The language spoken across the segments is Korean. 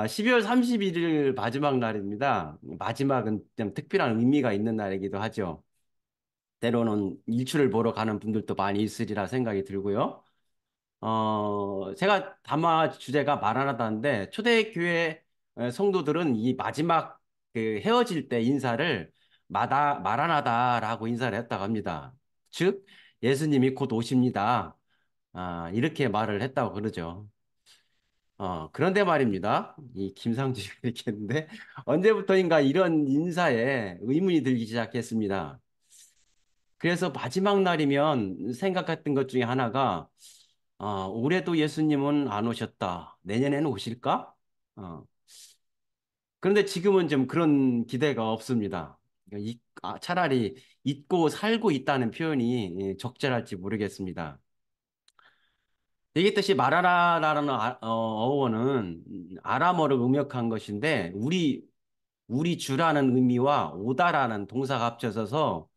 12월 31일 마지막 날입니다. 마지막은 좀 특별한 의미가 있는 날이기도 하죠. 때로는 일출을 보러 가는 분들도 많이 있으리라 생각이 들고요. 제가 담화 주제가 마라나다인데 초대교회 성도들은 이 마지막 그 헤어질 때 인사를 마라나다라고 인사를 했다고 합니다. 즉, 예수님이 곧 오십니다. 이렇게 말을 했다고 그러죠. 그런데 말입니다. 이 김상주가 이렇게 했는데 언제부터인가 이런 인사에 의문이 들기 시작했습니다. 그래서 마지막 날이면 생각했던 것 중에 하나가 올해도 예수님은 안 오셨다. 내년에는 오실까? 어, 그런데 지금은 좀 그런 기대가 없습니다. 그러니까 차라리 잊고 살고 있다는 표현이 적절할지 모르겠습니다. 얘기했듯이 마라라라는 어원은 아람어로 음역한 것인데 우리 주라는 의미와 오다라는 동사가 합쳐져서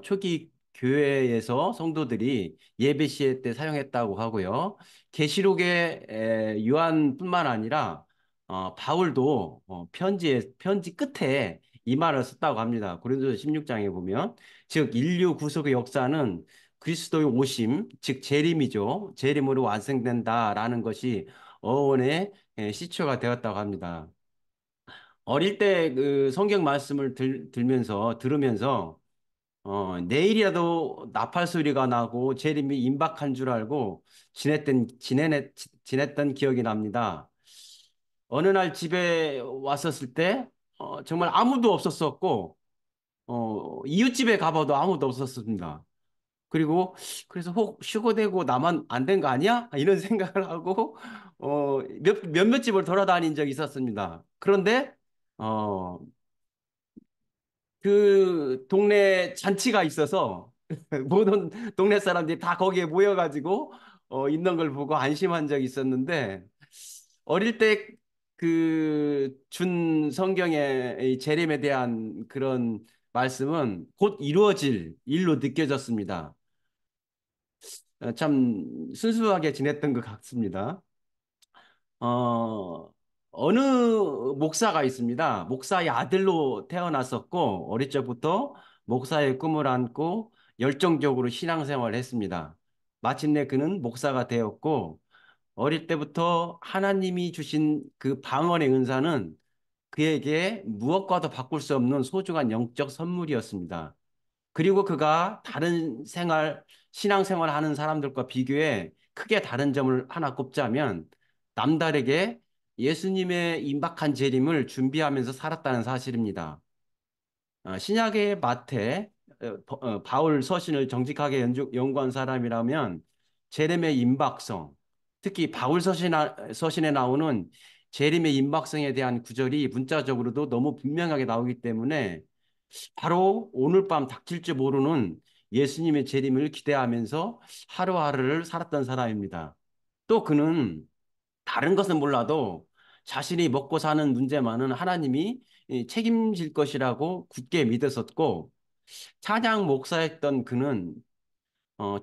초기 교회에서 성도들이 예배 시에 때 사용했다고 하고요. 계시록의 요한뿐만 아니라 바울도 편지 끝에 이 말을 썼다고 합니다. 고린도서 16장에 보면 즉 인류 구속의 역사는 그리스도의 오심, 즉 재림이죠. 재림으로 완성된다라는 것이 어원의 시초가 되었다고 합니다. 어릴 때 그 성경 말씀을 들으면서 내일이라도 나팔 소리가 나고 재림이 임박한 줄 알고 지냈던 기억이 납니다. 어느 날 집에 왔었을 때, 정말 아무도 없었었고, 이웃집에 가봐도 아무도 없었습니다. 그래서 혹 휴거되고 나만 안 된 거 아니야? 이런 생각을 하고, 몇몇 집을 돌아다닌 적이 있었습니다. 그런데, 어, 그 동네 잔치가 있어서 모든 동네 사람들이 다 거기에 모여가지고 있는 걸 보고 안심한 적이 있었는데 어릴 때 그 준 성경의 이 재림에 대한 그런 말씀은 곧 이루어질 일로 느껴졌습니다. 참 순수하게 지냈던 것 같습니다. 어, 어느 목사가 있습니다. 목사의 아들로 태어났었고, 어릴 적부터 목사의 꿈을 안고 열정적으로 신앙생활을 했습니다. 마침내 그는 목사가 되었고, 어릴 때부터 하나님이 주신 그 방언의 은사는 그에게 무엇과도 바꿀 수 없는 소중한 영적 선물이었습니다. 그리고 그가 다른 신앙생활 하는 사람들과 비교해 크게 다른 점을 하나 꼽자면 남다르게 예수님의 임박한 재림을 준비하면서 살았다는 사실입니다. 신약의 마태, 바울 서신을 정직하게 연구한 사람이라면 재림의 임박성, 특히 바울 서신에 나오는 재림의 임박성에 대한 구절이 문자적으로도 너무 분명하게 나오기 때문에 바로 오늘 밤 닥칠지 모르는 예수님의 재림을 기대하면서 하루하루를 살았던 사람입니다. 또 그는 다른 것은 몰라도 자신이 먹고 사는 문제만은 하나님이 책임질 것이라고 굳게 믿었었고 찬양 목사였던 그는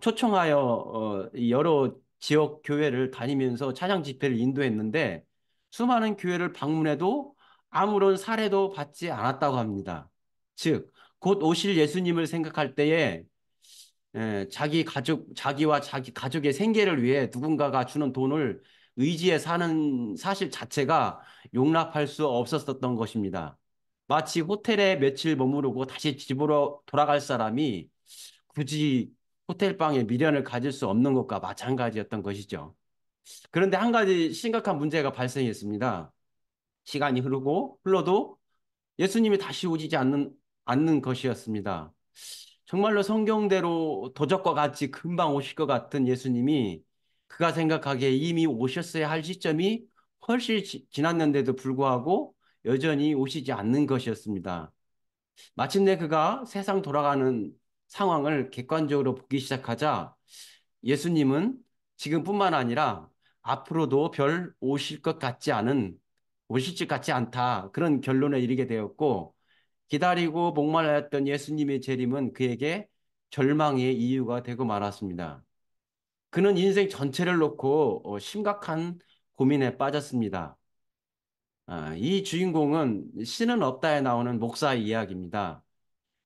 초청하여 이 여러 지역 교회를 다니면서 찬양 집회를 인도했는데 수많은 교회를 방문해도 아무런 사례도 받지 않았다고 합니다. 즉, 곧 오실 예수님을 생각할 때에 자기와 자기 가족의 생계를 위해 누군가가 주는 돈을 의지해 사는 사실 자체가 용납할 수 없었던 것입니다. 마치 호텔에 며칠 머무르고 다시 집으로 돌아갈 사람이 굳이 호텔 방에 미련을 가질 수 없는 것과 마찬가지였던 것이죠. 그런데 한 가지 심각한 문제가 발생했습니다. 시간이 흘러도 예수님이 다시 오지 않는 것이었습니다. 정말로 성경대로 도적과 같이 금방 오실 것 같은 예수님이 그가 생각하기에 이미 오셨어야 할 시점이 훨씬 지났는데도 불구하고 여전히 오시지 않는 것이었습니다. 마침내 그가 세상 돌아가는 상황을 객관적으로 보기 시작하자 예수님은 지금뿐만 아니라 앞으로도 별 오실 것 같지 않다. 그런 결론에 이르게 되었고 기다리고 목말라했던 예수님의 재림은 그에게 절망의 이유가 되고 말았습니다. 그는 인생 전체를 놓고 심각한 고민에 빠졌습니다. 이 주인공은 신은 없다에 나오는 목사의 이야기입니다.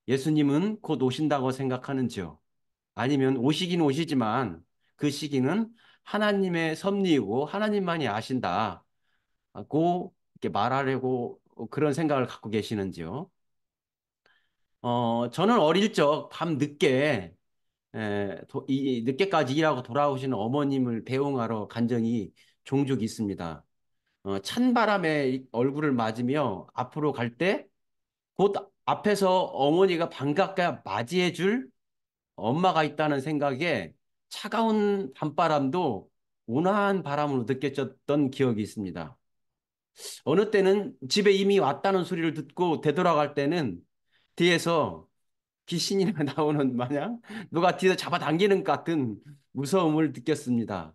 예수님은 곧 오신다고 생각하는지요? 아니면 오시긴 오시지만 그 시기는 하나님의 섭리이고 하나님만이 아신다고 이렇게 말하려고 그런 생각을 갖고 계시는지요? 저는 어릴 적 밤 늦게 늦게까지 일하고 돌아오시는 어머님을 배웅하러 간 적이 종종 있습니다. 찬 바람에 얼굴을 맞으며 앞으로 갈 때 곧 앞에서 어머니가 반갑게 맞이해 줄 엄마가 있다는 생각에 차가운 밤바람도 온화한 바람으로 느껴졌던 기억이 있습니다. 어느 때는 집에 이미 왔다는 소리를 듣고 되돌아갈 때는 뒤에서 귀신이 나오는 마냥 누가 뒤에서 잡아당기는 것 같은 무서움을 느꼈습니다.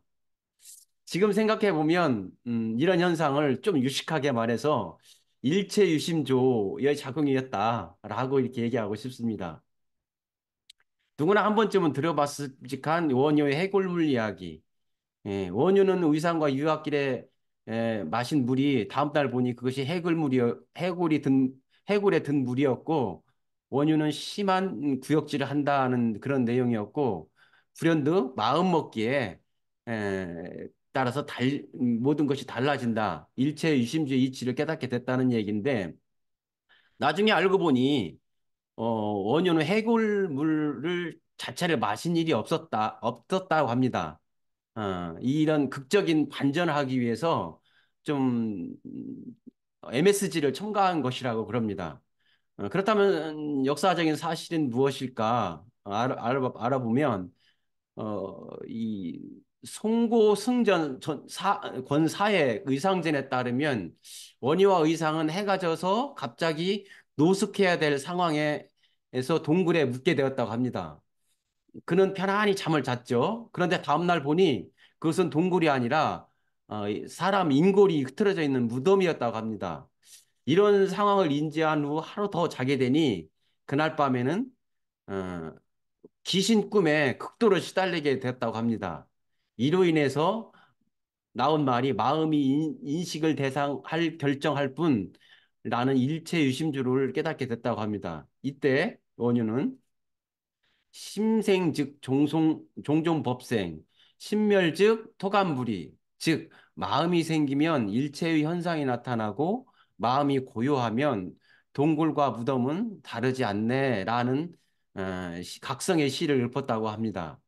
지금 생각해 보면 이런 현상을 좀 유식하게 말해서 일체유심조의 작용이었다라고 이렇게 얘기하고 싶습니다. 누구나 한 번쯤은 들어봤을직한 원효의 해골물 이야기. 원효는 의상과 유학길에 마신 물이 다음 날 보니 그것이 해골에 든 물이었고 원효는 심한 구역질을 한다는 그런 내용이었고 불현듯 마음 먹기에 따라서 모든 것이 달라진다. 일체 유심주의 이치를 깨닫게 됐다는 얘기인데 나중에 알고 보니 원효는 해골물을 자체를 마신 일이 없었다고 합니다. 이런 극적인 반전을 하기 위해서 좀 MSG를 첨가한 것이라고 그럽니다. 그렇다면 역사적인 사실은 무엇일까 알아보면 이 송고 승전 권사의 의상전에 따르면 원희와 의상은 해가 져서 갑자기 노숙해야 될 상황에서 동굴에 묻게 되었다고 합니다. 그는 편안히 잠을 잤죠. 그런데 다음날 보니 그것은 동굴이 아니라 이 사람 인골이 흐트러져 있는 무덤이었다고 합니다. 이런 상황을 인지한 후 하루 더 자게 되니 그날 밤에는 어, 귀신 꿈에 극도로 시달리게 됐다고 합니다. 이로 인해서 나온 말이 마음이 인식을 대상할 결정할 뿐 라는 일체 유심주를 깨닫게 됐다고 합니다. 이때 원유는 심생 즉 종종법생, 신멸 즉 토감불이, 즉 마음이 생기면 일체의 현상이 나타나고 마음이 고요하면 동굴과 무덤은 다르지 않네라는 각성의 시를 읊었다고 합니다.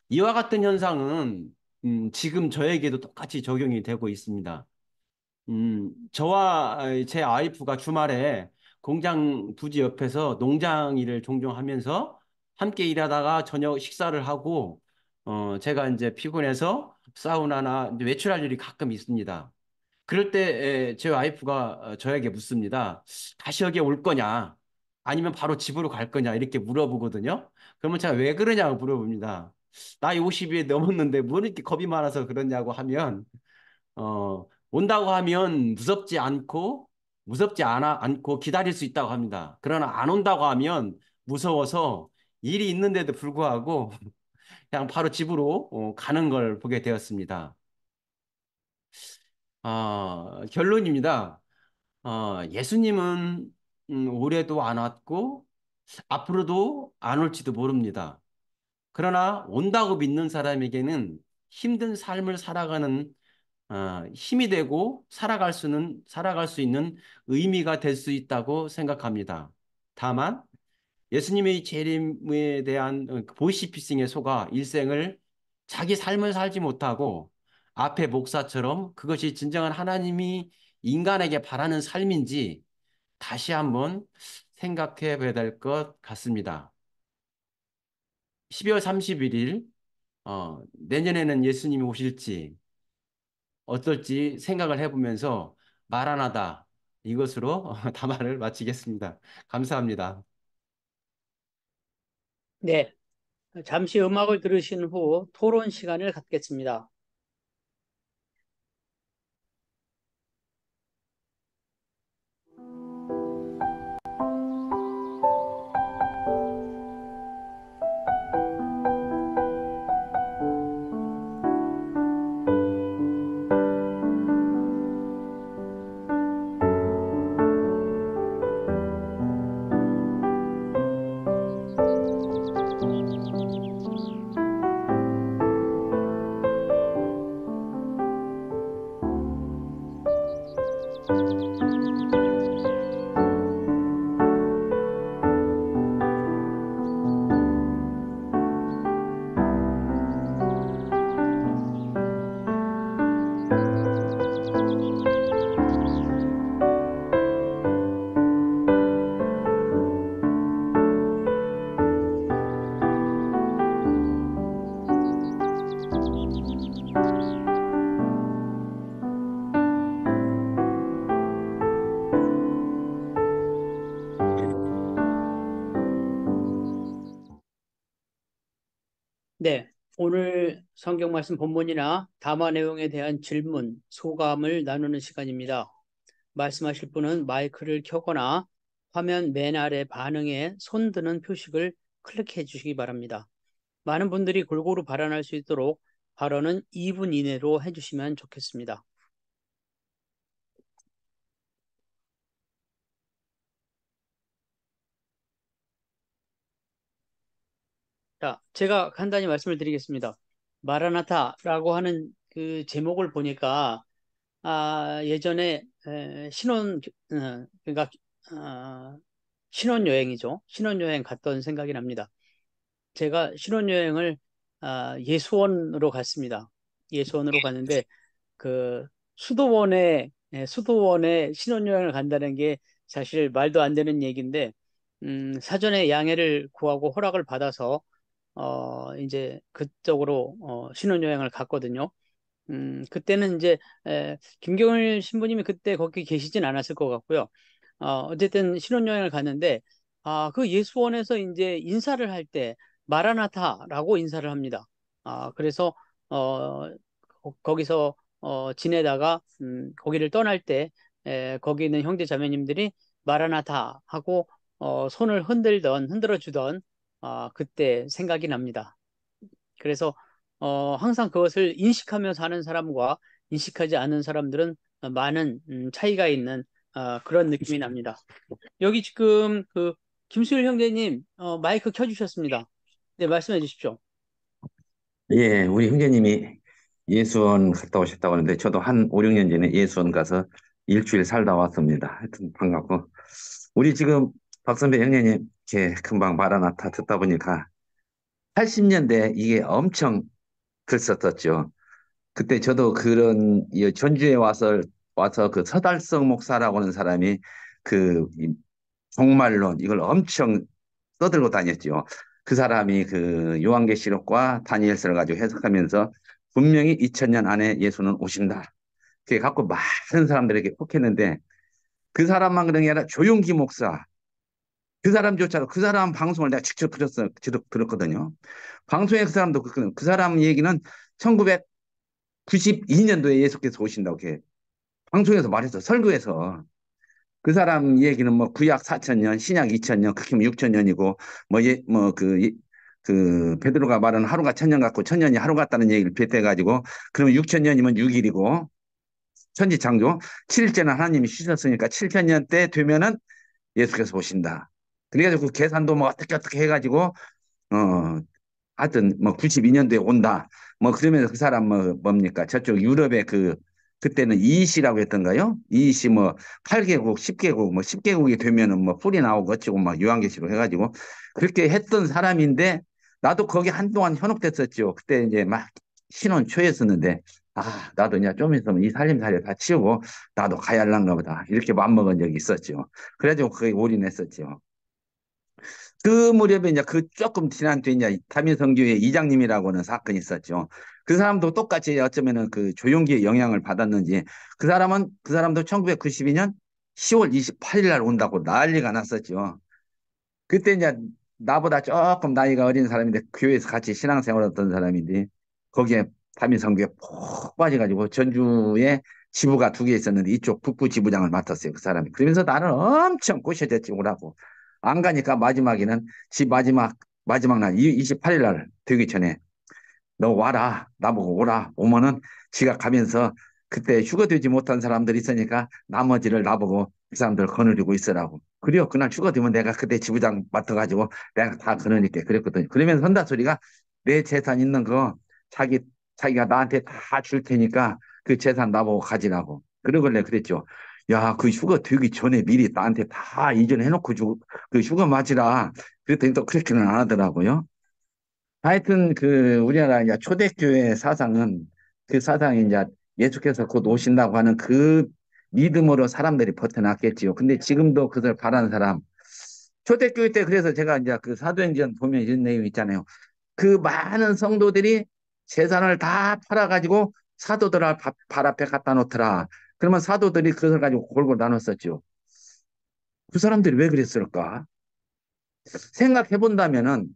이와 같은 현상은 지금 저에게도 똑같이 적용이 되고 있습니다. 저와 제 와이프가 주말에 공장 부지 옆에서 농장 일을 종종 하면서 함께 일하다가 저녁 식사를 하고, 제가 이제 피곤해서 사우나나 이제 외출할 일이 가끔 있습니다. 그럴 때 제 와이프가 저에게 묻습니다. 다시 여기 올 거냐? 아니면 바로 집으로 갈 거냐? 이렇게 물어보거든요. 그러면 제가 왜 그러냐고 물어봅니다. 나이 50이 넘었는데 뭐 이렇게 겁이 많아서 그러냐고 하면 온다고 하면 무섭지 않고 기다릴 수 있다고 합니다. 그러나 안 온다고 하면 무서워서 일이 있는데도 불구하고 그냥 바로 집으로 가는 걸 보게 되었습니다. 결론입니다. 예수님은 올해도 안 왔고 앞으로도 안 올지도 모릅니다. 그러나 온다고 믿는 사람에게는 힘든 삶을 살아가는 힘이 되고 살아갈 수 있는 의미가 될 수 있다고 생각합니다. 다만 예수님의 재림에 대한 보이시피싱에 속아 일생을 자기 삶을 살지 못하고 앞에 목사처럼 그것이 진정한 하나님이 인간에게 바라는 삶인지 다시 한번 생각해 봐야 될 것 같습니다. 12월 31일 내년에는 예수님이 오실지 어떨지 생각을 해보면서 마라나다 이것으로 담화를 마치겠습니다. 감사합니다. 네, 잠시 음악을 들으신 후 토론 시간을 갖겠습니다. 오늘 성경 말씀 본문이나 담화 내용에 대한 질문, 소감을 나누는 시간입니다. 말씀하실 분은 마이크를 켜거나 화면 맨 아래 반응에 손 드는 표식을 클릭해 주시기 바랍니다. 많은 분들이 골고루 발언할 수 있도록 발언은 2분 이내로 해주시면 좋겠습니다. 자, 제가 간단히 말씀을 드리겠습니다. 마라나타라고 하는 그 제목을 보니까 예전에 그러니까 신혼여행이죠. 신혼여행 갔던 생각이 납니다. 제가 신혼여행을 예수원으로 갔습니다. 예수원으로 갔는데 그 수도원에 신혼여행을 간다는 게 사실 말도 안 되는 얘기인데 사전에 양해를 구하고 허락을 받아서 이제 그쪽으로 신혼여행을 갔거든요. 그때는 이제 김경일 신부님이 그때 거기 계시진 않았을 것 같고요. 어쨌든 신혼여행을 갔는데 그 예수원에서 이제 인사를 할 때 마라나타라고 인사를 합니다. 그래서 어, 거기서 지내다가 거기를 떠날 때 거기 있는 형제 자매님들이 마라나타 하고 손을 흔들어 주던 그때 생각이 납니다. 그래서 항상 그것을 인식하며 사는 사람과 인식하지 않은 사람들은 많은 차이가 있는 그런 느낌이 납니다. 여기 지금 그 김수일 형제님 마이크 켜주셨습니다. 네, 말씀해 주십시오. 예, 우리 형제님이 예수원 갔다 오셨다고 하는데 저도 한 5, 6년 전에 예수원 가서 일주일 살다 왔습니다. 하여튼 반갑고 우리 지금 박선배 형제님 이렇게 금방 마라나타 듣다 보니까 80년대 이게 엄청 들었었죠. 그때 저도 그런 이 전주에 와서 그 서달성 목사라고 하는 사람이 그 종말론 이걸 엄청 떠들고 다녔죠. 그 사람이 그 요한계시록과 다니엘서를 가지고 해석하면서 분명히 2000년 안에 예수는 오신다. 그게 갖고 많은 사람들에게 혹했는데 그 사람만 그런 게 아니라 조용기 목사 그 사람조차도 그 사람 방송을 내가 직접 들었거든요. 방송에 그 사람도 그 사람 얘기는 1992년도에 예수께서 오신다고 이렇게 방송에서 말했어. 설교에서. 그 사람 얘기는 뭐 구약 4천년, 신약 2천년, 그게 6천년이고 그 베드로가 말하는 하루가 천년 같고 천년이 하루 같다는 얘기를 빗대 가지고 그러면 6천년이면 6일이고 천지창조 7일째는 하나님이 쉬셨으니까 7천년 때 되면은 예수께서 오신다. 그래가지고 그 계산도 뭐 어떻게 해가지고 어 하여튼 뭐 92년도에 온다. 뭐 그러면서 그 사람 뭐 뭡니까? 저쪽 유럽의 그때는 이이시라고 했던가요? 이이시 뭐 8개국, 10개국 뭐 10개국이 되면은 뭐 뿔이 나오고 어쩌고 막 요한계시로 해가지고 그렇게 했던 사람인데 나도 거기 한동안 현혹됐었죠. 그때 이제 막 신혼 초였었는데 나도 이제 좀 있으면 이 살림살이 다 치우고 나도 가야 할란가 보다. 이렇게 맘먹은 적이 있었죠. 그래가지고 거기 올인했었죠. 그 무렵에 이제 그 조금 지난 뒤에 이제 다민성교회 이장님이라고 하는 사건이 있었죠. 그 사람도 똑같이 어쩌면은 그 조용기의 영향을 받았는지 그 사람도 1992년 10월 28일 날 온다고 난리가 났었죠. 그때 이제 나보다 조금 나이가 어린 사람인데 교회에서 같이 신앙생활했던 사람인데 거기에 다민성교회 푹 빠져가지고 전주에 지부가 2개 있었는데 이쪽 북부 지부장을 맡았어요. 그 사람이. 그러면서 나를 엄청 꼬셔댔지 오라고. 안 가니까 마지막에는 마지막 날 28일 날 되기 전에 너 와라. 나보고 오라. 오면은 지가 가면서 그때 휴거되지 못한 사람들이 있으니까 나머지를 나보고 그 사람들 거느리고 있으라고. 그래요. 그날 휴거되면 내가 그때 지부장 맡아가지고 내가 다 거느릴게. 그랬거든요. 그러면서 한다 소리가 내 재산 있는 거 자기, 자기가 나한테 다 줄 테니까 그 재산 나보고 가지라고. 그러길래 그랬죠. 야, 그 휴거 되기 전에 미리 나한테 다 이전해놓고 그 휴거 맞이라. 그랬더니 또 그렇게는 안 하더라고요. 하여튼 그 우리나라 이제 초대교회 사상은 그 사상이 이제 예수께서 곧 오신다고 하는 그 믿음으로 사람들이 버텨놨겠지요. 근데 지금도 그걸 바라는 사람 초대교회 때 그래서 제가 이제 그 사도행전 보면 이런 내용 있잖아요. 그 많은 성도들이 재산을 다 팔아가지고 사도들 발 앞에 갖다 놓더라. 그러면 사도들이 그것을 가지고 골고루 나눴었죠. 그 사람들이 왜 그랬을까? 생각해 본다면은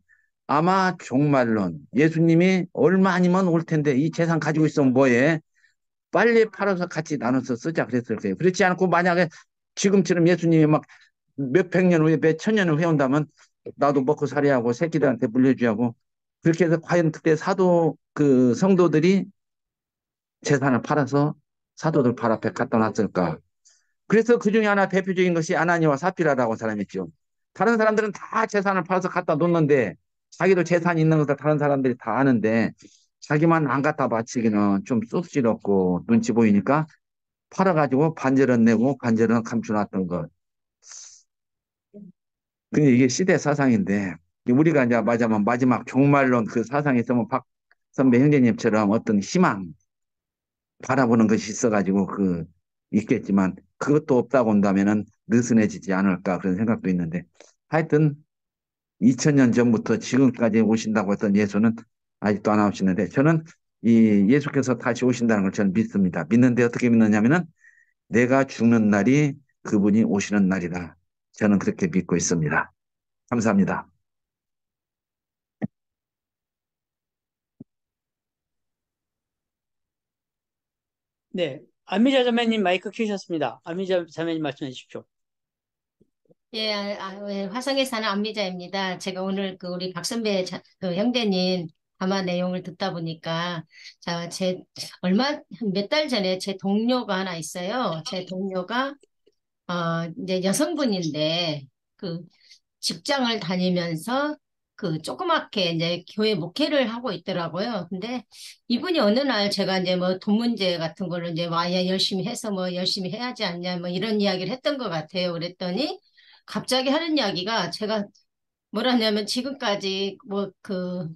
아마 종말론 예수님이 얼마 아니면 올 텐데 이 재산 가지고 있으면 뭐해? 빨리 팔아서 같이 나눠서 쓰자 그랬을 거예요. 그렇지 않고 만약에 지금처럼 예수님이 막 몇백 년 후에 몇천 년 후에 온다면 나도 먹고 살아야 하고 새끼들한테 물려줘야 하고 그렇게 해서 과연 그때 사도 그 성도들이 재산을 팔아서 사도들 발 앞에 갖다 놨을까? 그래서 그 중에 하나 대표적인 것이 아나니와 사피라라고 사람이 있죠. 다른 사람들은 다 재산을 팔아서 갖다 놓는데 자기도 재산이 있는 것을 다른 사람들이 다 아는데 자기만 안 갖다 바치기는 좀 쑥스럽고 눈치 보이니까 팔아가지고 반절은 내고 반절은 감춰놨던 것. 근데 이게 시대 사상인데 우리가 이제 맞아면 마지막 종말론 그 사상이 있으면 박 선배 형제님처럼 어떤 희망 바라보는 것이 있어가지고 그 있겠지만 그것도 없다고 한다면은 느슨해지지 않을까 그런 생각도 있는데 하여튼 2000년 전부터 지금까지 오신다고 했던 예수는 아직도 안 오시는데 저는 이 예수께서 다시 오신다는 걸 저는 믿습니다. 믿는데 어떻게 믿느냐면은 내가 죽는 날이 그분이 오시는 날이다. 저는 그렇게 믿고 있습니다. 감사합니다. 네. 안미자 자매님 마이크 켜셨습니다. 안미자 자매님 말씀해 주십시오. 예, 예, 화성에 사는 안미자입니다. 제가 오늘 그 우리 박선배 그 형제님 담화 내용을 듣다 보니까 자, 몇 달 전에 제 동료가 하나 있어요. 제 동료가 이제 여성분인데 그 직장을 다니면서 그 조그맣게 이제 교회 목회를 하고 있더라고요. 근데 이분이 어느 날 제가 이제 뭐 돈 문제 같은 거를 이제 와야 열심히 해서 뭐 열심히 해야지 않냐 뭐 이런 이야기를 했던 것 같아요. 그랬더니 갑자기 하는 이야기가 제가 뭐라냐면 지금까지 뭐 그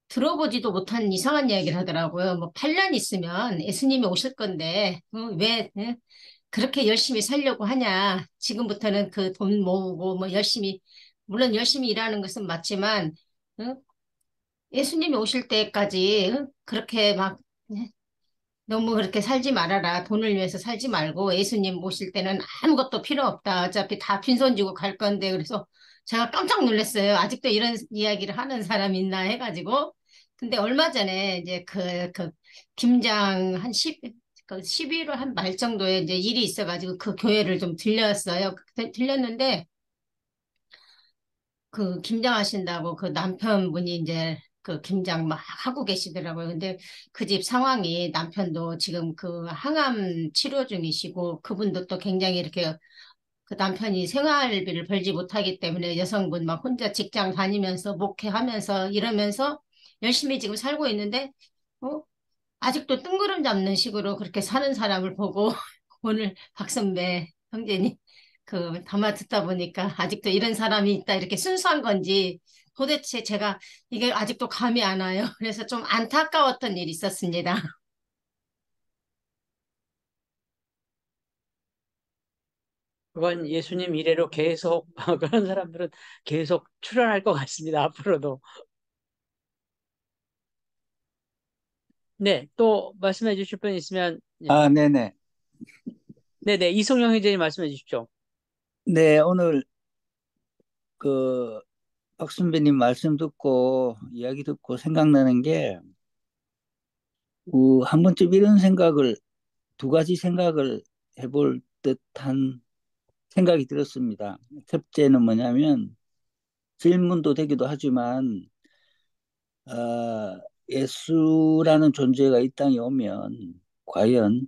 들어보지도 못한 이상한 이야기를 하더라고요. 뭐 8년 있으면 예수님이 오실 건데 왜 그렇게 열심히 살려고 하냐. 지금부터는 그 돈 모으고 뭐 열심히 물론 열심히 일하는 것은 맞지만 어? 예수님이 오실 때까지 그렇게 막 너무 그렇게 살지 말아라. 돈을 위해서 살지 말고 예수님 오실 때는 아무것도 필요 없다. 어차피 다 빈손 지고 갈 건데. 그래서 제가 깜짝 놀랐어요. 아직도 이런 이야기를 하는 사람이 있나 해가지고. 근데 얼마 전에 이제 김장 한 11월 한 말 정도에 이제 일이 있어가지고 그 교회를 좀 들렸어요. 들렸는데 그 김장하신다고 그 남편분이 이제 그 김장 막 하고 계시더라고요. 근데 그 집 상황이 남편도 지금 그 항암 치료 중이시고 그분도 또 굉장히 이렇게 그 남편이 생활비를 벌지 못하기 때문에 여성분 막 혼자 직장 다니면서 목회하면서 이러면서 열심히 지금 살고 있는데 어? 아직도 뜬구름 잡는 식으로 그렇게 사는 사람을 보고 오늘 박선배 형제님 그 담화 듣다 보니까 아직도 이런 사람이 있다 이렇게 순수한 건지 도대체 제가 이게 아직도 감이 안 와요. 그래서 좀 안타까웠던 일이 있었습니다. 그건 예수님 이래로 계속 그런 사람들은 계속 출연할 것 같습니다. 앞으로도. 네. 또 말씀해 주실 분 있으면 예. 네네. 네네. 이성용 형제님 말씀해 주십시오. 네, 오늘 그 박순배님 말씀 듣고 이야기 듣고 생각나는 게, 한 번쯤 이런 생각을, 두 가지 생각을 해볼 듯한 생각이 들었습니다. 첫째는 뭐냐면, 질문도 되기도 하지만, 예수라는 존재가 이 땅에 오면, 과연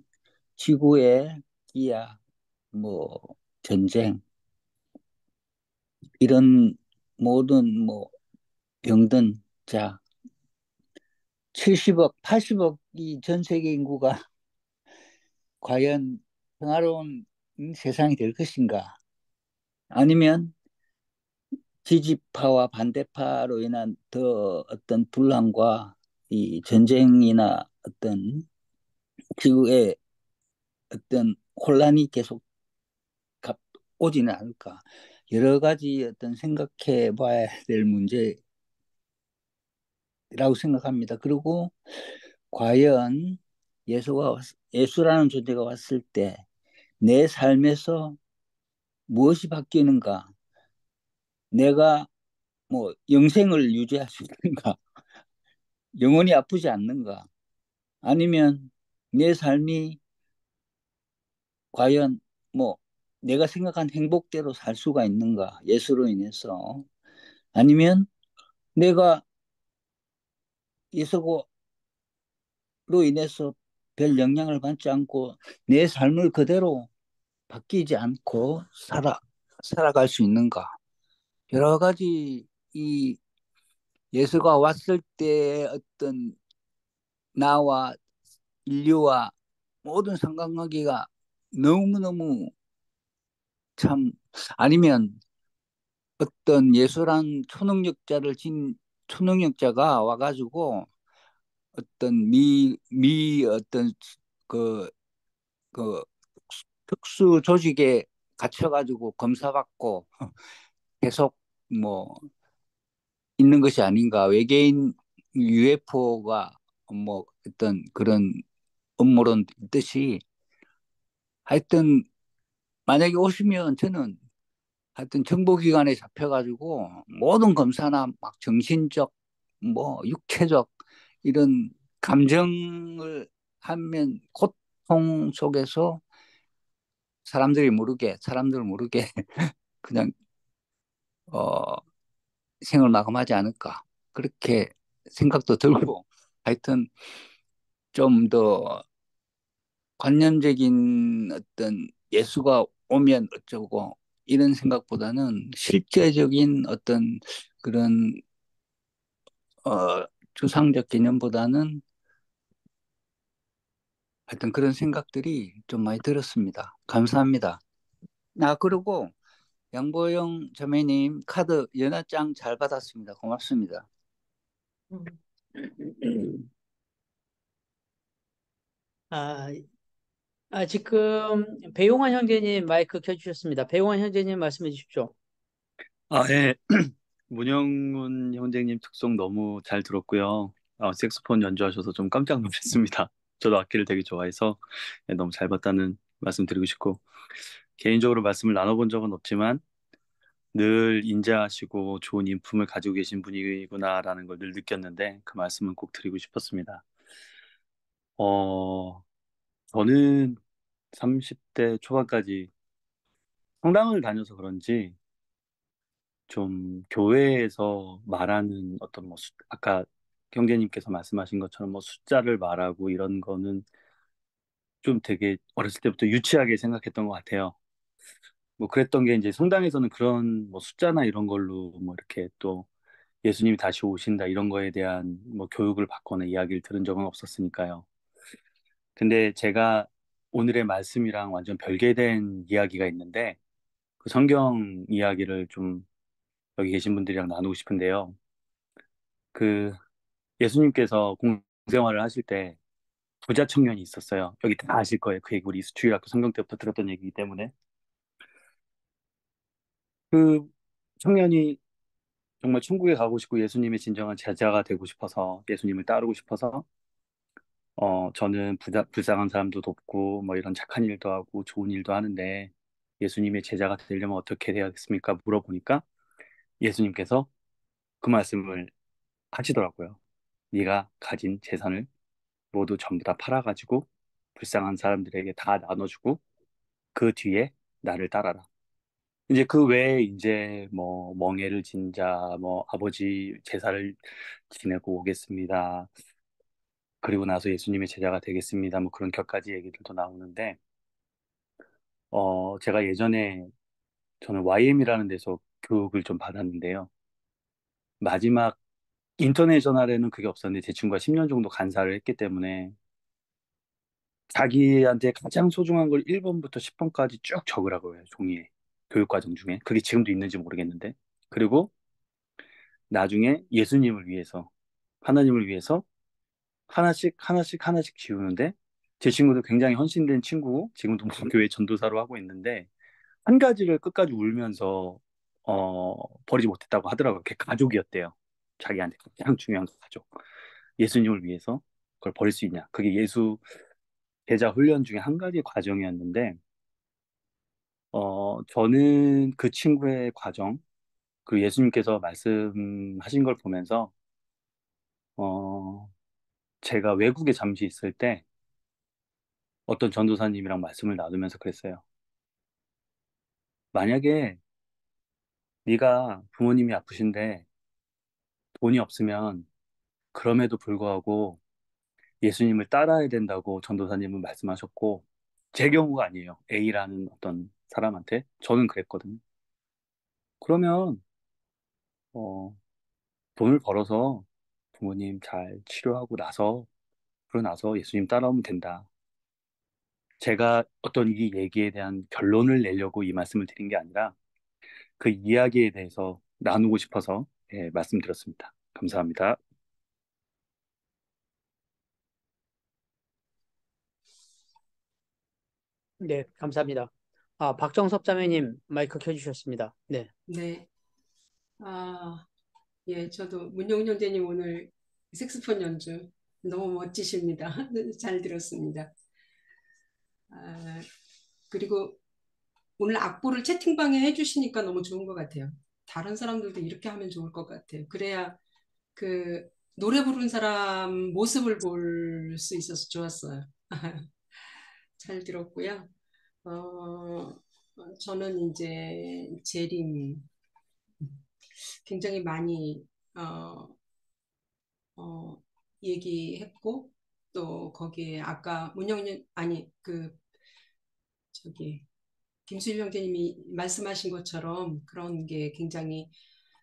지구의 기아, 뭐, 전쟁, 이런 모든 뭐 병든 자 70억, 80억이 전 세계 인구가 과연 평화로운 세상이 될 것인가? 아니면 지지파와 반대파로 인한 더 어떤 분란과 이 전쟁이나 어떤 지구의 어떤 혼란이 계속 오지는 않을까? 여러 가지 어떤 생각해 봐야 될 문제라고 생각합니다. 그리고 과연 예수라는 존재가 왔을 때 내 삶에서 무엇이 바뀌는가? 내가 뭐 영생을 유지할 수 있는가? 영원히 아프지 않는가? 아니면 내 삶이 과연 뭐 내가 생각한 행복대로 살 수가 있는가? 예수로 인해서. 아니면 내가 예수로 인해서 별 영향을 받지 않고 내 삶을 그대로 바뀌지 않고 살아갈 수 있는가? 여러 가지 이 예수가 왔을 때 어떤 나와 인류와 모든 상관관계가 너무너무 참 아니면 어떤 예수란 초능력자가 와가지고 어떤 어떤 그, 그 특수 조직에 갇혀가지고 검사받고 계속 뭐 있는 것이 아닌가. 외계인 UFO가 뭐 어떤 그런 음모론 있듯이 하여튼 만약에 오시면 저는 하여튼 정보기관에 잡혀가지고 모든 검사나 막 정신적 뭐 육체적 이런 감정을 하면 고통 속에서 사람들 모르게 그냥 어 생을 마감하지 않을까 그렇게 생각도 들고 하여튼 좀 더 관념적인 어떤 예수가 오면 어쩌고 이런 생각보다는 실제적인 어떤 그런 추상적 개념보다는 하여튼 그런 생각들이 좀 많이 들었습니다. 감사합니다. 그리고 양보영 자매님 카드 연하장 잘 받았습니다. 고맙습니다. 음. 아, 지금 배용환 형제님 마이크 켜주셨습니다. 배용환 형제님 말씀해 주십시오. 예. 문영훈 형제님 특송 너무 잘 들었고요. 색소폰 연주하셔서 좀 깜짝 놀랐습니다. 저도 악기를 되게 좋아해서 너무 잘 봤다는 말씀 드리고 싶고, 개인적으로 말씀을 나눠본 적은 없지만 늘 인자하시고 좋은 인품을 가지고 계신 분이구나라는 걸 늘 느꼈는데 그 말씀은 꼭 드리고 싶었습니다. 어, 저는 30대 초반까지 성당을 다녀서 그런지 좀 교회에서 말하는 어떤 뭐 아까 형제님께서 말씀하신 것처럼 뭐 숫자를 말하고 이런 거는 좀 되게 어렸을 때부터 유치하게 생각했던 것 같아요. 뭐 그랬던 게 이제 성당에서는 그런 뭐 숫자나 이런 걸로 뭐 이렇게 또 예수님이 다시 오신다 이런 거에 대한 뭐 교육을 받거나 이야기를 들은 적은 없었으니까요. 근데 제가 오늘의 말씀이랑 완전 별개된 이야기가 있는데 그 성경 이야기를 좀 여기 계신 분들이랑 나누고 싶은데요. 그 예수님께서 공생활을 하실 때 부자 청년이 있었어요. 여기 다 아실 거예요. 그 얘기 우리 주일학교 성경 때부터 들었던 얘기이기 때문에 그 청년이 정말 천국에 가고 싶고 예수님의 진정한 제자가 되고 싶어서 예수님을 따르고 싶어서 저는 불쌍한 사람도 돕고 뭐 이런 착한 일도 하고 좋은 일도 하는데 예수님의 제자가 되려면 어떻게 해야겠습니까? 물어보니까 예수님께서 그 말씀을 하시더라고요. 네가 가진 재산을 모두 전부 다 팔아가지고 불쌍한 사람들에게 다 나눠주고 그 뒤에 나를 따라라. 이제 그 외에 이제 뭐 멍에를 진 자, 뭐 아버지 제사를 지내고 오겠습니다. 그리고 나서 예수님의 제자가 되겠습니다. 뭐 그런 격가지 얘기들도 나오는데 제가 예전에 저는 YM이라는 데서 교육을 좀 받았는데요. 마지막 인터내셔널에는 그게 없었는데 제 친구가 10년 정도 간사를 했기 때문에 자기한테 가장 소중한 걸 1번부터 10번까지 쭉 적으라고 해요, 종이에. 교육과정 중에. 그게 지금도 있는지 모르겠는데. 그리고 나중에 예수님을 위해서, 하나님을 위해서 하나씩, 하나씩, 하나씩 지우는데, 제 친구도 굉장히 헌신된 친구고, 지금도 무슨 교회 전도사로 하고 있는데, 한 가지를 끝까지 울면서, 버리지 못했다고 하더라고요. 그게 가족이었대요. 자기한테 가장 중요한 가족. 예수님을 위해서 그걸 버릴 수 있냐. 그게 예수 제자 훈련 중에 한 가지 과정이었는데, 저는 그 친구의 과정, 그리고 예수님께서 말씀하신 걸 보면서 어, 제가 외국에 잠시 있을 때 어떤 전도사님이랑 말씀을 나누면서 그랬어요. 만약에 네가 부모님이 아프신데 돈이 없으면 그럼에도 불구하고 예수님을 따라야 된다고 전도사님은 말씀하셨고, 제 경우가 아니에요. A라는 어떤 사람한테 저는 그랬거든요. 그러면 어, 돈을 벌어서 부모님 잘 치료하고 나서 그러고 나서 예수님 따라오면 된다. 제가 어떤 이 얘기에 대한 결론을 내려고 이 말씀을 드린 게 아니라 그 이야기에 대해서 나누고 싶어서 예, 말씀드렸습니다. 감사합니다. 네, 감사합니다. 박정섭 자매님 마이크 켜주셨습니다. 네. 네. 아, 예, 저도 문용 형제님 오늘 색소폰 연주 너무 멋지십니다. 잘 들었습니다. 아, 그리고 오늘 악보를 채팅방에 해주시니까 너무 좋은 것 같아요. 다른 사람들도 이렇게 하면 좋을 것 같아요. 그래야 그 노래 부르는 사람 모습을 볼 수 있어서 좋았어요. 잘 들었고요. 저는 이제 재림 굉장히 많이 어, 얘기했고 또 거기에 아까 문영년 아니 그 저기 김수일 형제님이 말씀하신 것처럼 그런 게 굉장히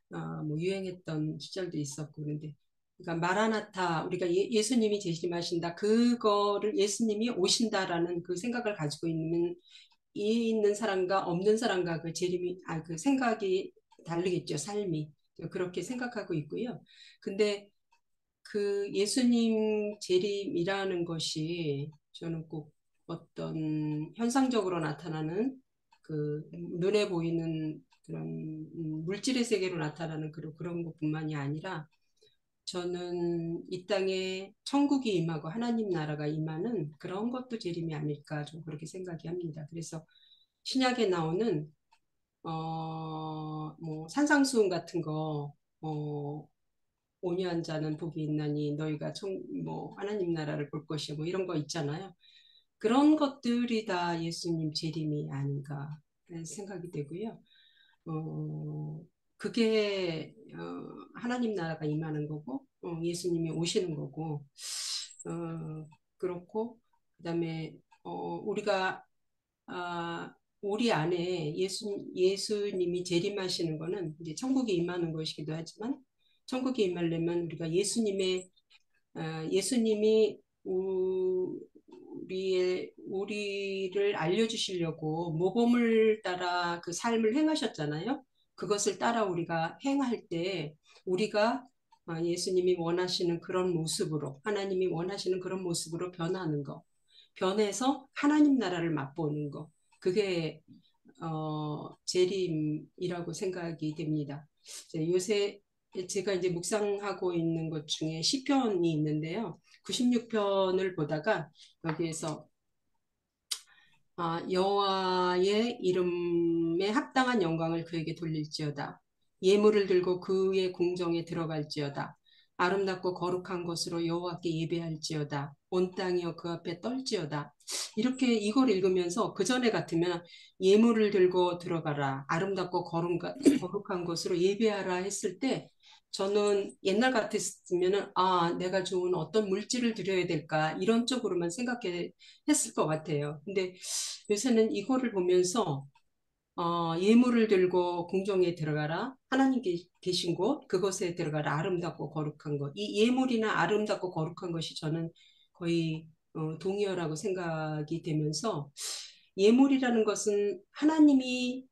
뭐 유행했던 시절도 있었고 그런데 그러니까 마라나타 우리가 예수님이 재림하신다 그거를 예수님이 오신다라는 그 생각을 가지고 있는 사람과 없는 사람과 그 재림이 그 생각이 다르겠죠 삶이 그렇게 생각하고 있고요. 근데 그 예수님 재림이라는 것이 저는 꼭 어떤 현상적으로 나타나는 그 눈에 보이는 그런 물질의 세계로 나타나는 그런 것뿐만이 아니라 저는 이 땅에 천국이 임하고 하나님 나라가 임하는 그런 것도 재림이 아닐까 좀 그렇게 생각이 합니다. 그래서 신약에 나오는 뭐 산상수훈 같은 거 온유한 자는 복이 있나니 너희가 뭐 하나님 나라를 볼 것이야 뭐 이런 거 있잖아요. 그런 것들이 다 예수님 재림이 아닌가 생각이 되고요. 그게 하나님 나라가 임하는 거고 예수님이 오시는 거고 그렇고 그다음에 우리가 우리 안에 예수님이 재림하시는 거는 이제 천국에 임하는 것이기도 하지만 천국에 임하려면 우리가 예수님이 우리를 알려주시려고 모범을 따라 그 삶을 행하셨잖아요. 그것을 따라 우리가 행할 때 우리가 예수님이 원하시는 그런 모습으로 하나님이 원하시는 그런 모습으로 변하는 거 변해서 하나님 나라를 맛보는 거 그게 재림이라고 생각이 됩니다. 요새 제가 이제 묵상하고 있는 것 중에 시편이 있는데요. 96편을 보다가 여기에서 여호와의 이름에 합당한 영광을 그에게 돌릴지어다. 예물을 들고 그의 궁정에 들어갈지어다. 아름답고 거룩한 것으로 여호와께 예배할지어다. 온 땅이여 그 앞에 떨지어다. 이렇게 이걸 읽으면서 그 전에 같으면 예물을 들고 들어가라. 아름답고 거룩한 것으로 예배하라 했을 때 저는 옛날 같았으면은 내가 좋은 어떤 물질을 드려야 될까 이런 쪽으로만 생각했을 것 같아요. 근데 요새는 이거를 보면서 예물을 들고 궁정에 들어가라. 하나님 계신 곳, 그곳에 들어가라. 아름답고 거룩한 것. 이 예물이나 아름답고 거룩한 것이 저는 거의 동의어라고 생각이 되면서 예물이라는 것은 하나님이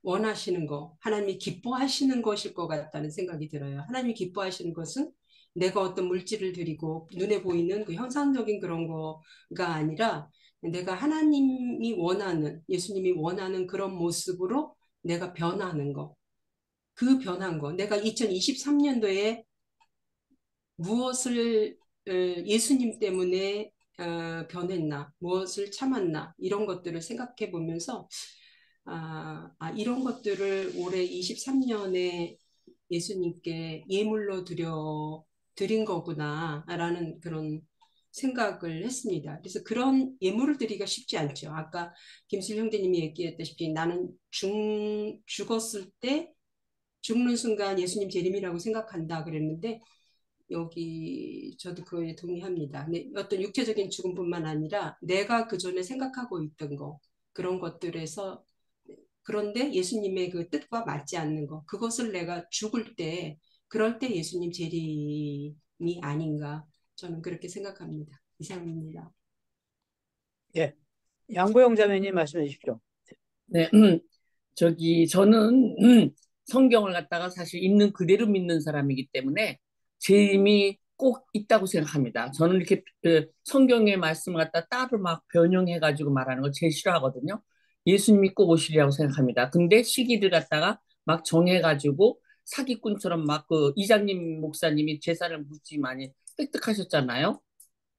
원하시는 거, 하나님이 기뻐하시는 것일 것 같다는 생각이 들어요. 하나님이 기뻐하시는 것은 내가 어떤 물질을 드리고 눈에 보이는 그 형상적인 그런 거가 아니라 내가 하나님이 원하는, 예수님이 원하는 그런 모습으로 내가 변하는 거. 그 변한 거. 내가 2023년도에 무엇을 예수님 때문에 변했나, 무엇을 참았나, 이런 것들을 생각해 보면서, 이런 것들을 올해 23년에 예수님께 예물로 드린 거구나라는 그런 생각을 했습니다. 그래서 그런 예물을 드리기가 쉽지 않죠. 아까 김슬 형제님이 얘기했다시피 나는 죽었을 때 죽는 순간 예수님 재림이라고 생각한다 그랬는데 여기 저도 그거에 동의합니다. 어떤 육체적인 죽음뿐만 아니라 내가 그 전에 생각하고 있던 거 그런 것들에서 그런데 예수님의 그 뜻과 맞지 않는 거 그것을 내가 죽을 때 그럴 때 예수님 재림이 아닌가 저는 그렇게 생각합니다. 이상입니다. 예, 양보영 자매님 말씀해 주십시오. 네, 저는 성경을 갖다가 사실 있는 그대로 믿는 사람이기 때문에 재림이 꼭 있다고 생각합니다. 저는 이렇게 성경의 말씀 갖다 따로 막 변형해가지고 말하는 거 제일 싫어하거든요. 예수님이 꼭 오시리라고 생각합니다. 근데 시기를 갖다가 막 정해가지고 사기꾼처럼 막 그 이장님 목사님이 재산을 묻지 많이 획득하셨잖아요.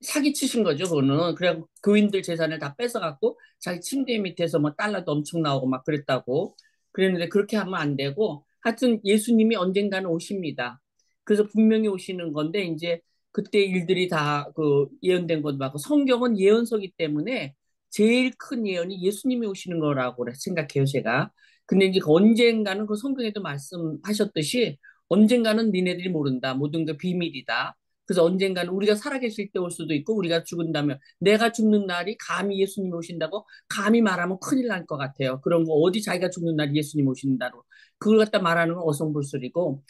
사기 치신 거죠, 그거는. 그래 교인들 재산을 다 뺏어갖고 자기 침대 밑에서 뭐 달러도 엄청 나오고 막 그랬다고. 그랬는데 그렇게 하면 안 되고 하여튼 예수님이 언젠가는 오십니다. 그래서 분명히 오시는 건데 이제 그때 일들이 다 그 예언된 것도 맞고 성경은 예언서기 때문에 제일 큰 예언이 예수님이 오시는 거라고 생각해요, 제가. 근데 이제 그 언젠가는 그 성경에도 말씀하셨듯이 언젠가는 니네들이 모른다. 모든 게 비밀이다. 그래서 언젠가는 우리가 살아계실 때 올 수도 있고 우리가 죽은다면 내가 죽는 날이 감히 예수님 오신다고 감히 말하면 큰일 날 것 같아요. 그런 거 어디 자기가 죽는 날이 예수님 오신다고 그걸 갖다 말하는 건 어성불설이고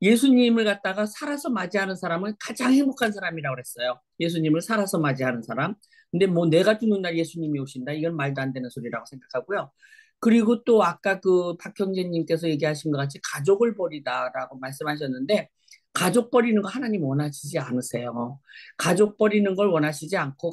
예수님을 갖다가 살아서 맞이하는 사람은 가장 행복한 사람이라고 그랬어요. 예수님을 살아서 맞이하는 사람. 근데 뭐 내가 죽는 날 예수님이 오신다. 이건 말도 안 되는 소리라고 생각하고요. 그리고 또 아까 그 박형제님께서 얘기하신 것 같이 가족을 버리다라고 말씀하셨는데 가족 버리는 거 하나님 원하시지 않으세요. 가족 버리는 걸 원하시지 않고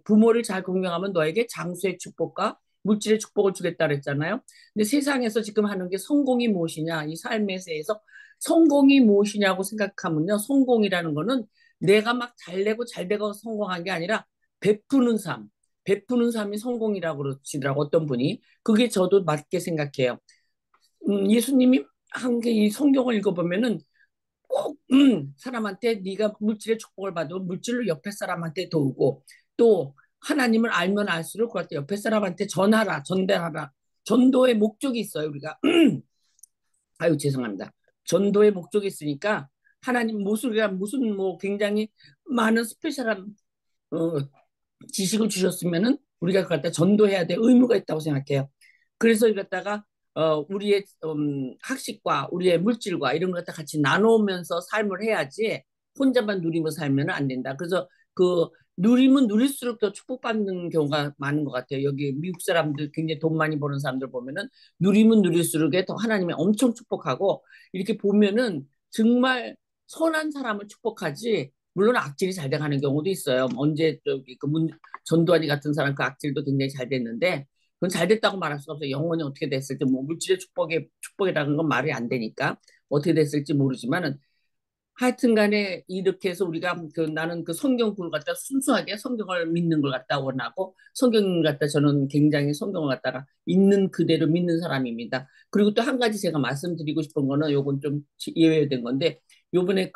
부모를 잘 공경하면 너에게 장수의 축복과 물질의 축복을 주겠다 그랬잖아요. 근데 세상에서 지금 하는 게 성공이 무엇이냐, 이 삶에 대해서 성공이 무엇이냐고 생각하면요. 성공이라는 거는 내가 막 잘 내고 잘 되고 성공한 게 아니라 베푸는 삶. 베푸는 삶이 성공이라고 그러시더라고, 어떤 분이. 그게 저도 맞게 생각해요. 예수님이 한 게 이 성경을 읽어보면은 꼭 사람한테 네가 물질의 축복을 받으면 물질로 옆에 사람한테 도우고 또 하나님을 알면 알수록 그럴 때 옆에 사람한테 전하라, 전달하라. 전도의 목적이 있어요, 우리가. 아유, 죄송합니다. 전도의 목적이 있으니까 하나님 무슨 뭐 굉장히 많은 스페셜한 어, 지식을 주셨으면은 우리가 그걸 갖다 전도해야 될 의무가 있다고 생각해요. 그래서 이걸 갖다가 우리의 학식과 우리의 물질과 이런 걸 갖다 같이 나누면서 삶을 해야지 혼자만 누리며 살면 안 된다. 그래서 그 누리면 누릴수록 더 축복받는 경우가 많은 것 같아요. 여기 미국 사람들 굉장히 돈 많이 버는 사람들 보면은 누리면 누릴수록 더 하나님이 엄청 축복하고 이렇게 보면은 정말 선한 사람을 축복하지 물론 악질이 잘 돼가는 경우도 있어요. 언제 전두환이 같은 사람 그 악질도 굉장히 잘 됐는데 그건 잘 됐다고 말할 수가 없어요. 영혼이 어떻게 됐을지 뭐 물질의 축복이라는 건 말이 안 되니까 어떻게 됐을지 모르지만은 하여튼 간에 이렇게 해서 우리가 나는 그 성경 구를 갖다 순수하게 성경을 믿는 걸 갖다 원하고 성경을 갖다 저는 굉장히 성경을 갖다가 있는 그대로 믿는 사람입니다. 그리고 또 한 가지 제가 말씀드리고 싶은 거는 요건 좀 예외된 건데 요번에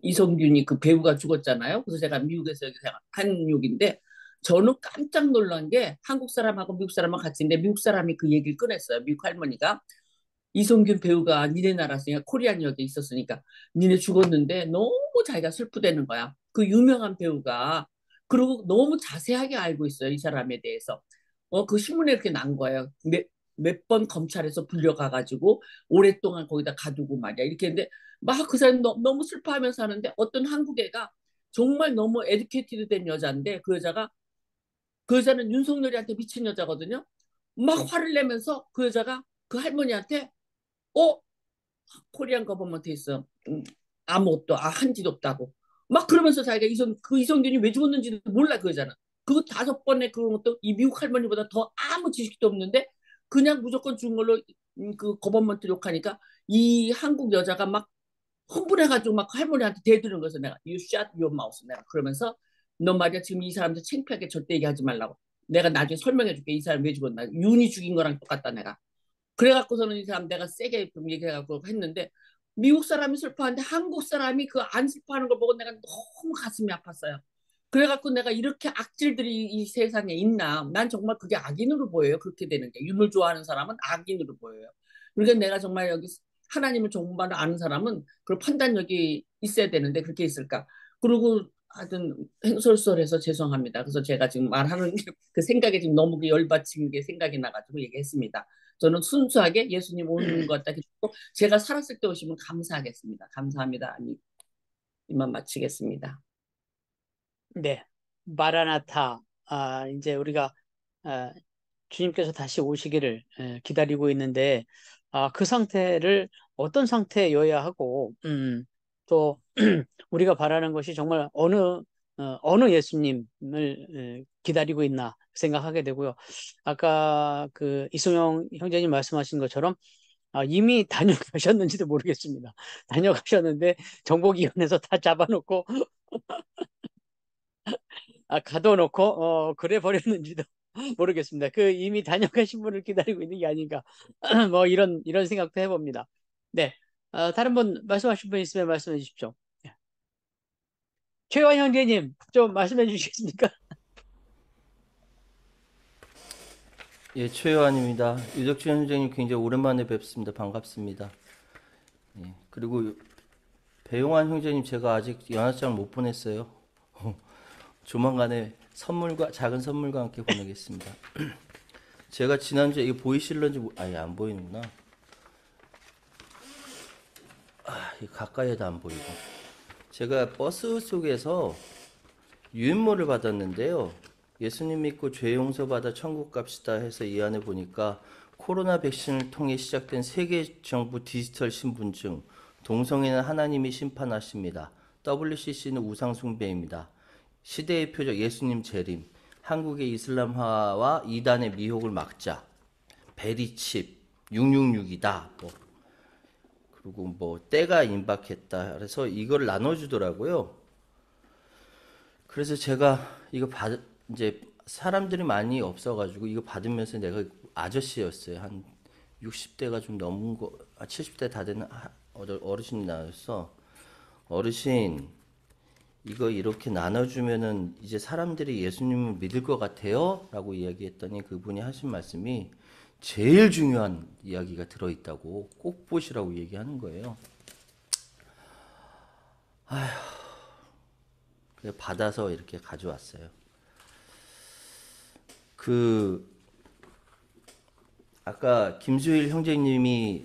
이성균이 그 배우가 죽었잖아요. 그래서 제가 미국에서 한 욕인데 저는 깜짝 놀란 게 한국 사람하고 미국 사람하고 같이 있는데 미국 사람이 그 얘기를 꺼냈어요. 미국 할머니가 이성균 배우가 니네 나라으니까 코리안 역에 있었으니까 니네 죽었는데 너무 자기가 슬프대는 거야. 그 유명한 배우가 그리고 너무 자세하게 알고 있어요. 이 사람에 대해서. 그 신문에 이렇게 난 거예요. 몇 번 검찰에서 불려가가지고 오랫동안 거기다 가두고 말이야. 이렇게 했는데 막 그 사람 너무 슬퍼하면서 하는데 어떤 한국 애가 정말 너무 에듀케이티드 된 여자인데 그 여자는 윤석열이한테 미친 여자거든요. 막 화를 내면서 그 여자가 그 할머니한테 어? 코리안 거버먼트 있어. 아무것도 한지도 없다고. 막 그러면서 자기가 그 이성균이 왜 죽었는지도 몰라 그 여자는. 그거 5번에 그런 것도 이 미국 할머니보다 더 아무 지식도 없는데 그냥 무조건 죽은 걸로 그 거버먼트 욕하니까 이 한국 여자가 막 흥분해가지고 막 할머니한테 대드는 거서 내가 You shut your mouth 내가 그러면서 너 말이야 지금 이 사람들 창피하게 절대 얘기하지 말라고 내가 나중에 설명해 줄게 이 사람 왜 죽었나 윤이 죽인 거랑 똑같다 내가 그래갖고서는 이 사람 내가 세게 좀 얘기해갖고 했는데 미국 사람이 슬퍼하는데 한국 사람이 그 안 슬퍼하는 걸 보고 내가 너무 가슴이 아팠어요. 그래갖고 내가 이렇게 악질들이 이 세상에 있나? 난 정말 그게 악인으로 보여요. 그렇게 되는 게. 윤을 좋아하는 사람은 악인으로 보여요. 그러니까 내가 정말 여기 하나님을 정말 아는 사람은 그런 판단력이 있어야 되는데 그렇게 있을까? 그리고 하여튼 횡설설해서 죄송합니다. 그래서 제가 지금 말하는 그 생각에 지금 너무 그 열받친 게 생각이 나가지고 얘기했습니다. 저는 순수하게 예수님 오는 것 같다 싶고 제가 살았을 때 오시면 감사하겠습니다. 감사합니다. 아니, 이만 마치겠습니다. 네, 마라나타. 이제 우리가 주님께서 다시 오시기를 기다리고 있는데, 그 상태를 어떤 상태여야 하고, 또 우리가 바라는 것이 정말 어느 예수님을 기다리고 있나 생각하게 되고요. 아까 그 이승용 형제님 말씀하신 것처럼 이미 다녀가셨는지도 모르겠습니다. 다녀가셨는데 정보기관에서 다 잡아놓고 가둬놓고 그래 버렸는지도 모르겠습니다. 그 이미 다녀가신 분을 기다리고 있는 게 아닌가 뭐 이런 생각도 해봅니다. 네, 다른 분 말씀하실 분 있으면 말씀해 주십시오. 네. 최환 형제님 좀 말씀해 주시겠습니까? 예, 최요한입니다. 유덕준 선생님 굉장히 오랜만에 뵙습니다. 반갑습니다. 예, 그리고 배용환 형제님 제가 아직 연하장 못 보냈어요. 조만간에 작은 선물과 함께 보내겠습니다. 제가 지난주에 이거 보이실런지 아예 안 보이는구나. 이거 가까이에도 안 보이고. 제가 버스 속에서 유인물을 받았는데요. 예수님 믿고 죄 용서받아 천국 갑시다 해서 이 안에 보니까 코로나 백신을 통해 시작된 세계 정부 디지털 신분증, 동성애는 하나님이 심판하십니다. WCC는 우상 숭배입니다. 시대의 표적 예수님 재림, 한국의 이슬람화와 이단의 미혹을 막자, 베리칩, 666이다. 그리고 뭐 때가 임박했다. 그래서 이걸 나눠주더라고요. 그래서 제가 이거 이제 사람들이 많이 없어가지고 이거 받으면서 내가 아저씨였어요. 한 60대가 좀 넘은 70대 다 되는 어르신이 나와서 어르신 이거 이렇게 나눠주면은 이제 사람들이 예수님을 믿을 것 같아요? 라고 이야기했더니 그분이 하신 말씀이 제일 중요한 이야기가 들어있다고 꼭 보시라고 얘기하는 거예요. 아휴, 그래서 받아서 이렇게 가져왔어요. 아까 김수일 형제님이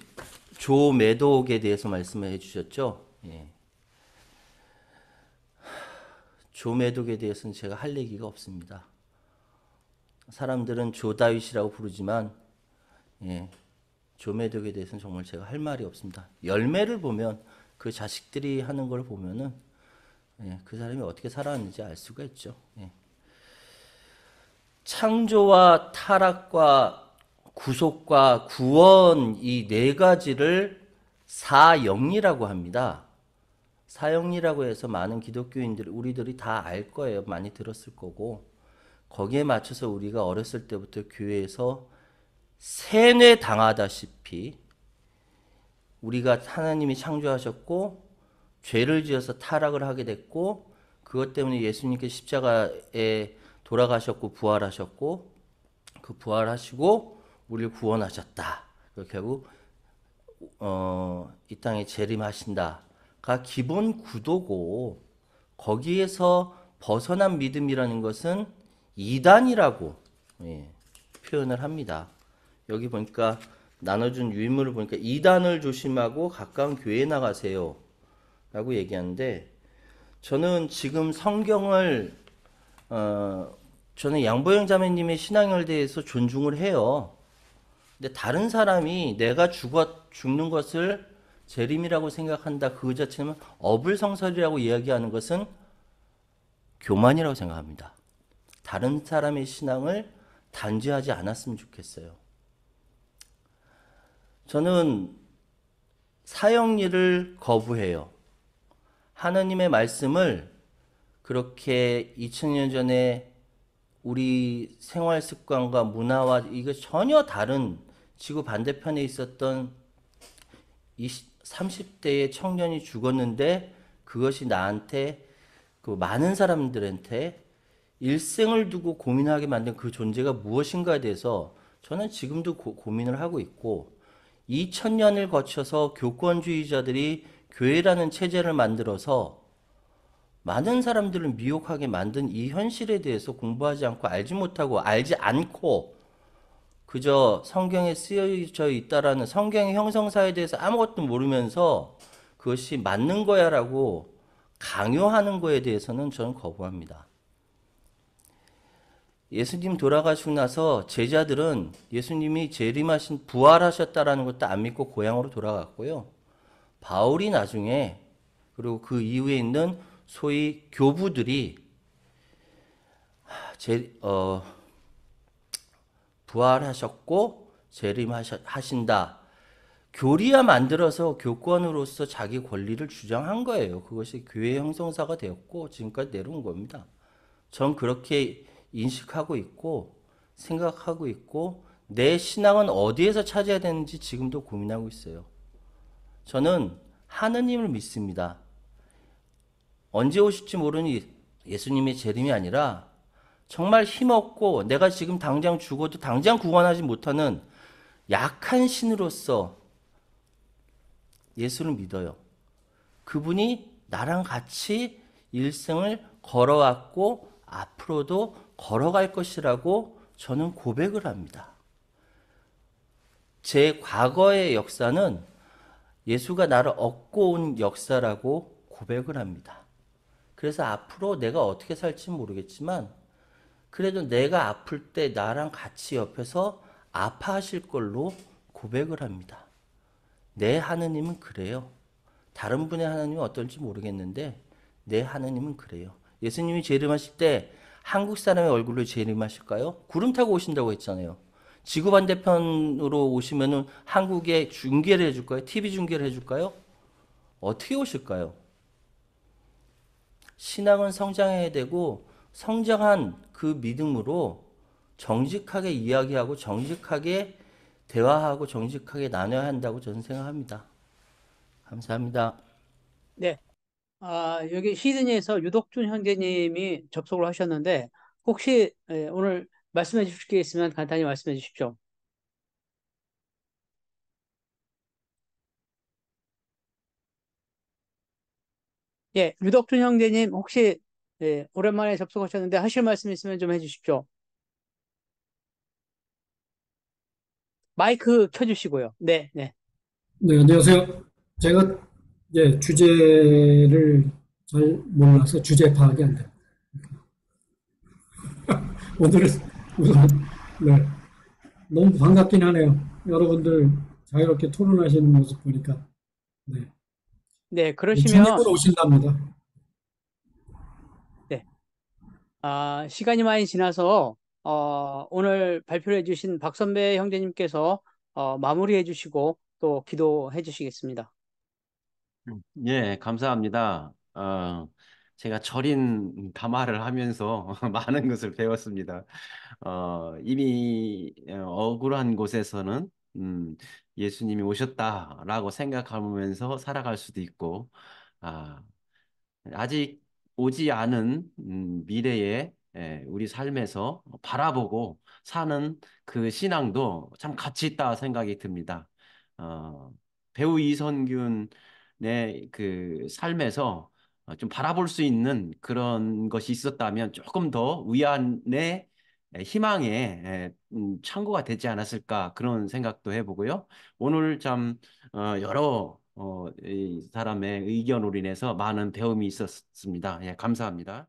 조 매독에 대해서 말씀을 해주셨죠? 예. 조 매독에 대해서는 제가 할 얘기가 없습니다. 사람들은 조 다윗이라고 부르지만, 예, 조 매독에 대해서는 정말 제가 할 말이 없습니다. 열매를 보면 그 자식들이 하는 걸 보면은, 예, 그 사람이 어떻게 살아왔는지 알 수가 있죠. 예. 창조와 타락과 구속과 구원 이 네 가지를 사영리라고 합니다. 사영리라고 해서 많은 기독교인들 우리들이 다 알 거예요. 많이 들었을 거고 거기에 맞춰서 우리가 어렸을 때부터 교회에서 세뇌 당하다시피 우리가 하나님이 창조하셨고 죄를 지어서 타락을 하게 됐고 그것 때문에 예수님께 십자가에 돌아가셨고 부활하셨고 그 부활하시고 우리를 구원하셨다. 결국 이 땅에 재림하신다가 기본 구도고 거기에서 벗어난 믿음이라는 것은 이단이라고 표현을 합니다. 여기 보니까 나눠준 유인물을 보니까 이단을 조심하고 가까운 교회에 나가세요 라고 얘기하는데 저는 지금 성경을 저는 양보영 자매님의 신앙에 대해서 존중을 해요. 근데 다른 사람이 내가 죽는 것을 재림이라고 생각한다. 그 자체는 어불성설이라고 이야기하는 것은 교만이라고 생각합니다. 다른 사람의 신앙을 단죄하지 않았으면 좋겠어요. 저는 사형리를 거부해요. 하나님의 말씀을 그렇게 2000년 전에 우리 생활 습관과 문화와 이거 전혀 다른 지구 반대편에 있었던 30대의 청년이 죽었는데 그것이 나한테 그 많은 사람들한테 일생을 두고 고민하게 만든 그 존재가 무엇인가에 대해서 저는 지금도 고민을 하고 있고 2000년을 거쳐서 교권주의자들이 교회라는 체제를 만들어서 많은 사람들을 미혹하게 만든 이 현실에 대해서 공부하지 않고 알지 않고 그저 성경에 쓰여져 있다라는 성경의 형성사에 대해서 아무것도 모르면서 그것이 맞는 거야라고 강요하는 거에 대해서는 저는 거부합니다. 예수님 돌아가시고 나서 제자들은 예수님이 재림하신 부활하셨다라는 것도 안 믿고 고향으로 돌아갔고요. 바울이 나중에 그리고 그 이후에 있는 소위 교부들이 부활하셨고 재림하신다. 교리야 만들어서 교권으로서 자기 권리를 주장한 거예요. 그것이 교회 형성사가 되었고 지금까지 내려온 겁니다. 전 그렇게 인식하고 있고 생각하고 있고 내 신앙은 어디에서 찾아야 되는지 지금도 고민하고 있어요. 저는 하느님을 믿습니다. 언제 오실지 모르니 예수님의 재림이 아니라 정말 힘없고 내가 지금 당장 죽어도 당장 구원하지 못하는 약한 신으로서 예수를 믿어요. 그분이 나랑 같이 일생을 걸어왔고 앞으로도 걸어갈 것이라고 저는 고백을 합니다. 제 과거의 역사는 예수가 나를 얻고 온 역사라고 고백을 합니다. 그래서 앞으로 내가 어떻게 살지 모르겠지만 그래도 내가 아플 때 나랑 같이 옆에서 아파하실 걸로 고백을 합니다. 내 하느님은 그래요. 다른 분의 하느님은 어떨지 모르겠는데 내 하느님은 그래요. 예수님이 재림하실 때 한국 사람의 얼굴로 재림하실까요? 구름 타고 오신다고 했잖아요. 지구 반대편으로 오시면은 한국에 중계를 해줄까요? TV 중계를 해줄까요? 어떻게 오실까요? 신앙은 성장해야 되고 성장한 그 믿음으로 정직하게 이야기하고 정직하게 대화하고 정직하게 나눠야 한다고 저는 생각합니다. 감사합니다. 네. 여기 시드니에서 유덕준 형제님이 접속을 하셨는데 혹시 오늘 말씀해 주실 게 있으면 간단히 말씀해 주십시오. 예, 유덕준 형제님 혹시 오랜만에 접속하셨는데 하실 말씀 있으면 좀 해주십시오. 마이크 켜주시고요. 네, 네. 네, 안녕하세요. 제가 주제를 잘 몰라서 주제 파악이 안 돼요. 오늘은 우선 네, 너무 반갑긴 하네요. 여러분들 자유롭게 토론하시는 모습 보니까 네, 네, 그러시면 주님으로 오신답니다. 네, 시간이 많이 지나서 오늘 발표해 주신 박선배 형제님께서 마무리해 주시고 또 기도해 주시겠습니다. 예, 감사합니다. 제가 절인 담화를 하면서 많은 것을 배웠습니다. 이미 억울한 곳에서는 예수님이 오셨다라고 생각하면서 살아갈 수도 있고, 아, 아직 오지 않은 미래에 우리 삶에서 바라보고 사는 그 신앙도 참 가치 있다 생각이 듭니다. 어, 배우 이선균의 그 삶에서 좀 바라볼 수 있는 그런 것이 있었다면 조금 더 위안의 희망의 창구가 되지 않았을까 그런 생각도 해보고요. 오늘 참 여러 이 사람의 의견으로 인해서 많은 배움이 있었습니다. 예, 감사합니다.